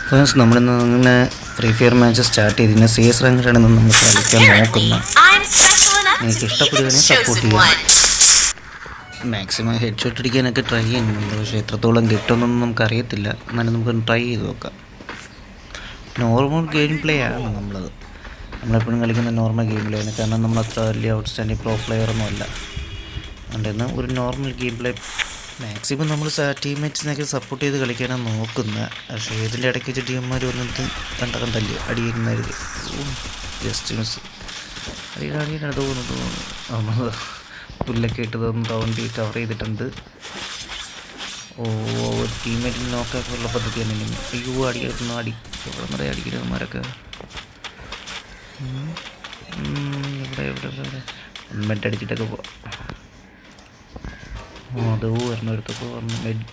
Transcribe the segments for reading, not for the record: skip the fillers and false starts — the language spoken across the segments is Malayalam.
ഫ്രണ്ട്സ്, നമ്മളിന്ന് അങ്ങനെ ഫ്രീ ഫയർ മാച്ച് സ്റ്റാർട്ട് ചെയ്തിന് CS റാങ്കിലാണ് നമ്മൾ കളിക്കാൻ നോക്കുന്നത്. എനിക്ക് ഇഷ്ടപ്പെടുകയാണെങ്കിൽ സപ്പോർട്ട് ചെയ്യാം. മാക്സിമം ഹെഡ് ഷോട്ട് അടിക്കാനൊക്കെ ട്രൈ ചെയ്യുന്നുണ്ട്. പക്ഷേ എത്രത്തോളം കിട്ടുമെന്നൊന്നും നമുക്കറിയത്തില്ല. എന്നാലും നമുക്ക് ട്രൈ ചെയ്ത് നോക്കാം. നോർമൽ ഗെയിം പ്ലേ ആണ് നമ്മളെപ്പോഴും കളിക്കുന്ന നോർമൽ ഗെയിം പ്ലേ ആണ്. കാരണം നമ്മൾ അത്ര വലിയ ഔട്ട്സ്റ്റാൻഡിങ് പ്രോ പ്ലെയറൊന്നും അല്ല. അതുകൊണ്ട് ഒരു നോർമൽ ഗെയിം പ്ലേ മാക്സിമം നമ്മൾ ടീംമേറ്റ്സിനൊക്കെ സപ്പോർട്ട് ചെയ്ത് കളിക്കാനാണ് നോക്കുന്നത്. പക്ഷേ ഇതിൻ്റെ ഇടയ്ക്ക് വെച്ച് ടീംമാർ വന്നിട്ട് കണ്ടല്ലേ അടിയിരുന്നായിരുന്നു. ജസ്റ്റ് മിസ് അടിയാണ് തോന്നുന്നു. നമ്മൾ പുല്ലൊക്കെ ഇട്ട് തോന്നുന്നു റൗണ്ട് കവർ ചെയ്തിട്ടുണ്ട്. ഒരു ടീംമേറ്റിന് നോക്കാനുള്ള പദ്ധതിയാണ് ഇനി. അയ്യോ അടിക്കുന്നു എവിടെ നിറയെ അടിക്കുന്നവന്മാരൊക്കെ. ഇവിടെ മെഡ് അടിച്ചിട്ടൊക്കെ പോവാം. അതോ വരണടുത്തൊക്കെ പറഞ്ഞു മെഡ്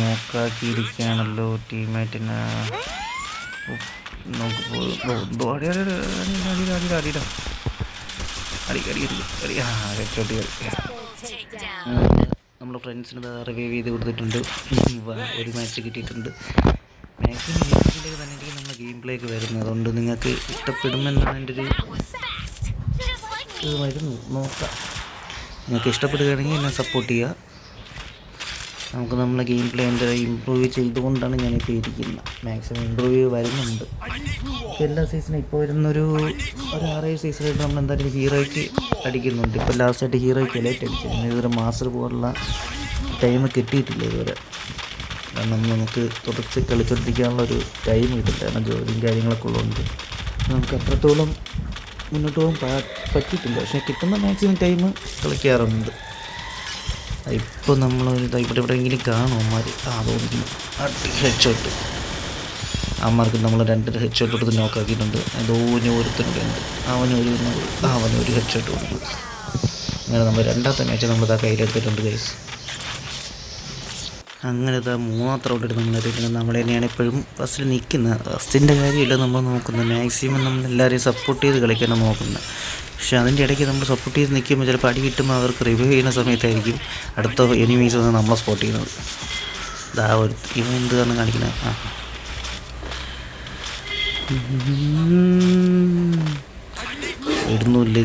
നോക്കാക്കിയിരിക്കുകയാണല്ലോ ടീംമേറ്റിന്. നമ്മൾ ഫ്രണ്ട്സിന് റിവൈവ് ചെയ്ത് കൊടുത്തിട്ടുണ്ട്. ഒരു മാച്ച് കിട്ടിയിട്ടുണ്ട്. മാക്സിമം ഗെയിമിലേക്ക് തന്നെയായിരിക്കും നമ്മുടെ ഗെയിം പ്ലേക്ക് വരുന്നത്. അതുകൊണ്ട് നിങ്ങൾക്ക് ഇഷ്ടപ്പെടുമെന്നാണ് എൻ്റെ ഒരു വരുന്നു. നോക്കാം, നിങ്ങൾക്ക് ഇഷ്ടപ്പെടുകയാണെങ്കിൽ എന്നെ സപ്പോർട്ട് ചെയ്യുക. നമുക്ക് നമ്മളെ ഗെയിം പ്ലേ എന്താ ഇമ്പ്രൂവ് ചെയ്തുകൊണ്ടാണ് ഞാനിപ്പോൾ ഇരിക്കുന്നത്. മാക്സിമം ഇമ്പ്രൂവ് വരുന്നുണ്ട്. എല്ലാ സീസണും ഇപ്പോൾ വരുന്നൊരു 6-7 സീസണായിട്ട് നമ്മൾ എന്തായാലും ഹീറോയ്ക്ക് അടിക്കുന്നുണ്ട്. ഇപ്പോൾ ലാസ്റ്റായിട്ട് ഹീറോയ്ക്ക് എലൈറ്റ് അടിച്ചു. ഇതുവരെ മാസ്റ്റർ പോലുള്ള ടൈം കിട്ടിയിട്ടില്ല ഇതുവരെ. കാരണം നമുക്ക് തുടച്ച് കളിച്ചോണ്ടിരിക്കാനുള്ളൊരു ടൈം കിട്ടില്ല. കാരണം ജോലിയും കാര്യങ്ങളൊക്കെ ഉള്ളതുകൊണ്ട് നമുക്ക് അത്രത്തോളം മുന്നോട്ട് പോകാൻ പറ്റിയിട്ടില്ല. പക്ഷേ കിട്ടുന്ന മാക്സിമം ടൈം കളിക്കാറുണ്ട്. ഇപ്പോൾ നമ്മളൊരു എവിടെയെങ്കിലും കാണും അമ്മമാർ തോന്നിക്കുന്നു ഹെഡ് ഷോട്ട്. അമ്മമാർക്ക് നമ്മൾ 2 ഹെഡ് ഷോട്ട് കൊടുത്ത് നോക്കാക്കിയിട്ടുണ്ട്. ഒരുത്തനുണ്ട്, അവനൊരു ഹെഡ് ഷോട്ട് കൊടുത്തു. അങ്ങനെ നമ്മൾ രണ്ടാമത്തെ മാച്ച് നമ്മളിതാ കയ്യിലെടുത്തിട്ടുണ്ട് ഗൈസ്. അങ്ങനെ മൂന്നാമത്തെ റൗണ്ട് എടുത്ത് നമ്മൾ തന്നെയാണ് ഇപ്പോഴും ഫസ്റ്റിൽ നിൽക്കുന്നത്. ഫസ്റ്റിൻ്റെ കാര്യമില്ല നമ്മൾ നോക്കുന്നത്. മാക്സിമം നമ്മളെല്ലാവരെയും സപ്പോർട്ട് ചെയ്ത് കളിക്കാനാണ് നോക്കുന്നത്. പക്ഷേ അതിൻ്റെ ഇടയ്ക്ക് നമ്മൾ സപ്പോർട്ട് ചെയ്ത് നിൽക്കുമ്പോൾ ചിലപ്പോൾ അടി കിട്ടുമ്പോൾ അവർക്ക് റിവൈവ് ചെയ്യുന്ന സമയത്തായിരിക്കും അടുത്ത എനിമീസ് വന്ന് നമ്മളെ സ്പോട്ട് ചെയ്യുന്നത്. ഇവൻ എന്താണ് കാണിക്കുന്നത്? ഇടുന്നില്ല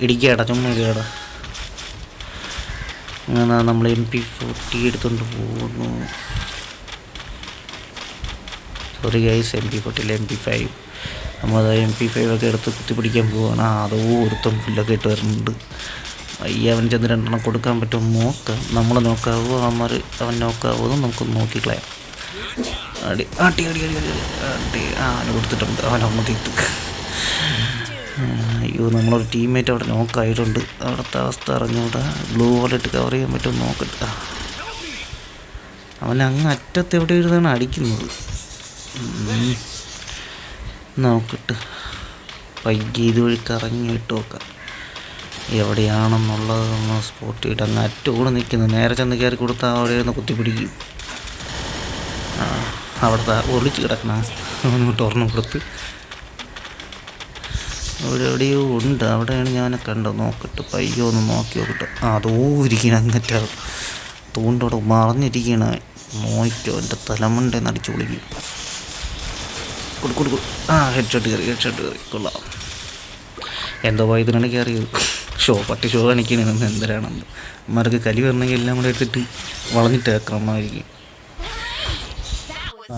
ഇടിക്കാടാ, ചുമ്മാ ഇടിക്കാടാ. അങ്ങനെ നമ്മൾ MP40 എടുത്തുകൊണ്ട് പോകുന്നു. Sorry guys, MP40 MP5. നമ്മൾ MP5 ഒക്കെ എടുത്ത് കുത്തിപ്പിടിക്കാൻ പോവുകയാണ്. ഒരുത്തം പുല്ലൊക്കെ ഇട്ട് വരുന്നുണ്ട്. അവൻ ചെന്ന് 2 കൊടുക്കാൻ പറ്റുമോ നോക്കാം. നമ്മൾ നോക്കാവോ അവൻ നോക്കാവോ എന്ന് നമുക്ക് നോക്കിക്കളയാം. അടി അവന് കൊടുത്തിട്ടുണ്ട്. അവനമ്മ തീർത്ത്. അയ്യോ, നമ്മളൊരു ടീംമേറ്റ് അവിടെ നോക്കായിട്ടുണ്ട്. അവിടുത്തെ അവസ്ഥ അറിഞ്ഞൂടാ. ബ്ലൂ വാളിട്ട് കവർ ചെയ്യാൻ പറ്റുമോ നോക്കട്ടെ. അവൻ അങ്ങ് അറ്റത്ത് എവിടെ ഇരുന്നാണ് അടിക്കുന്നത്. നോക്കട്ടെ, പയ്യെ ഇതുവഴി കറങ്ങിയിട്ട് നോക്കാം എവിടെയാണെന്നുള്ളതൊന്ന് സ്പോട്ട് ചെയ്തിട്ട്. അങ്ങ് അറ്റോടെ നിൽക്കുന്നത്. നേരെ ചെന്ന് കയറി കൊടുത്താൽ അവിടെ നിന്ന് കുത്തിപ്പിടിക്കും. അവിടുത്തെ ഒളിച്ച് കിടക്കണം. അവനോട്ട് ഒരെണ്ണം കൊടുത്ത് അവിടെ എവിടെയോ ഉണ്ട്. അവിടെയാണ് ഞാൻ കണ്ടത്. നോക്കട്ടെ, പയ്യോ ഒന്ന് നോക്കി നോക്കട്ടെ. ഇരിക്കണം അങ്ങറ്റ തൂണ്ടോടെ മറഞ്ഞിരിക്കണ. നോക്കിയോ, എൻ്റെ തലമുണ്ടെന്ന് അടിച്ചു വിളിക്കും. കൊടുക്കും. ഹെഡ് ഷോട്ട് കയറി കൊള്ളാം. എന്തോ ഇതിനാണ് കയറിയത്. പട്ടി ഷോ കാണിക്കണമെന്ന് എന്തരാണെന്ന്. അമ്മമാർക്ക് കലി വരണമെങ്കിൽ എല്ലാം കൂടെ എടുത്തിട്ട് വളഞ്ഞിട്ട് അക്രമമായിരിക്കും.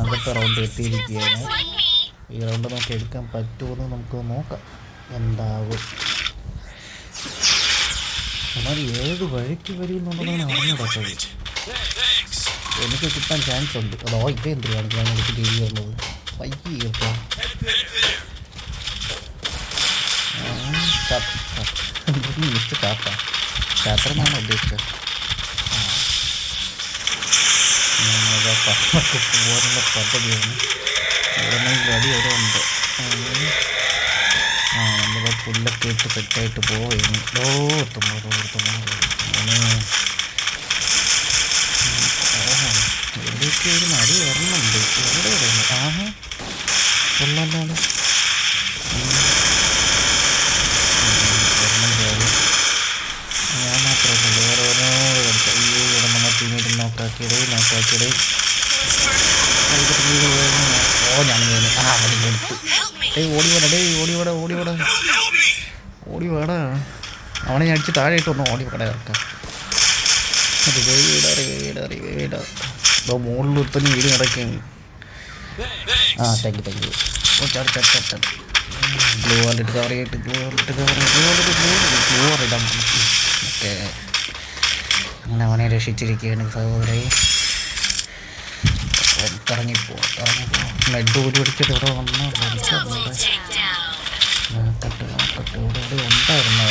അടുത്ത റൗണ്ട് എത്തിയിരിക്കുകയാണ്. ഈ റൗണ്ട് നമുക്ക് എടുക്കാൻ പറ്റുമെന്ന് നമുക്ക് നോക്കാം. എന്താവും എന്നാൽ ഏത് വഴിക്ക് വരുമെന്നുള്ളതാണ് അറിഞ്ഞിടത്തത്. എനിക്ക് കിട്ടാൻ ചാൻസ് ഉണ്ട്. ഇതെന്ത് കാണിക്കാൻ എനിക്ക് ടി വി വന്നത് പയ്യെ കേൾക്കാം. കാത്തറന്നാണ് ഉദ്ദേശിച്ചത്. പോകാനുള്ള പദ്ധതിയാണ്. അടി വരെ ഉണ്ട്. നമ്മൾ പുല്ലൊക്കെ ഇട്ട് സെറ്റായിട്ട് പോവുകയാണ്. എവിടെയൊക്കെ ഒരു നടി വരണുണ്ട്. എവിടെ കൊള്ളാലാണ്. നോക്കാക്കിയിട്. ഓ ഞാൻ അവന് കൊടുത്തു. ഓടി വേടാ. അവനെ ഞാൻ അടിച്ച് താഴെ ഇട്ട് ഒന്ന് ഓടി വേടാ ഇറക്കാം. മുകളിൽ ഒരുത്തന്നെ വീട് കിടക്കുകയാണ്. Thank you. ഗ്ലൂ വാളിട്ട് കവർ ചെയ്തിട്ട് ഗ്ലൂ ഇടാൻ ഓക്കെ. അങ്ങനെ അവനെ രക്ഷിച്ചിരിക്കുകയാണ് സഹോദരി. ഇറങ്ങിപ്പോ ബ്ലഡ് ഊരി പിടിച്ചിട്ട് ഇവിടെ വന്ന് നോക്കട്ടെ ഇവിടെ ഉണ്ടായിരുന്നു.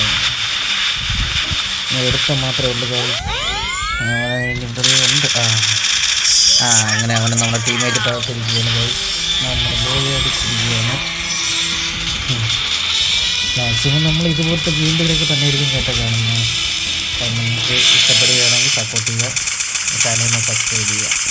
എടുത്ത മാത്രമേ ഉള്ളൂ ഉണ്ട്. അങ്ങനെ അവനെ നമ്മുടെ ടീമായിട്ട് തകർത്തിരിക്കുകയാണ്. നമ്മൾ ബോയ് അടിച്ചിരിക്കുകയാണ്. മാക്സിമം നമ്മൾ ഇതുപോലത്തെ ഗെയിമുകളൊക്കെ തന്നെ ആയിരിക്കും കേട്ടോ കാണുന്നത്. അപ്പം നിങ്ങൾക്ക് ഇഷ്ടപ്പെടുകയാണെങ്കിൽ സപ്പോർട്ട് ചെയ്യുക, ചാനലിനെ സബ്സ്ക്രൈബ് ചെയ്യുക.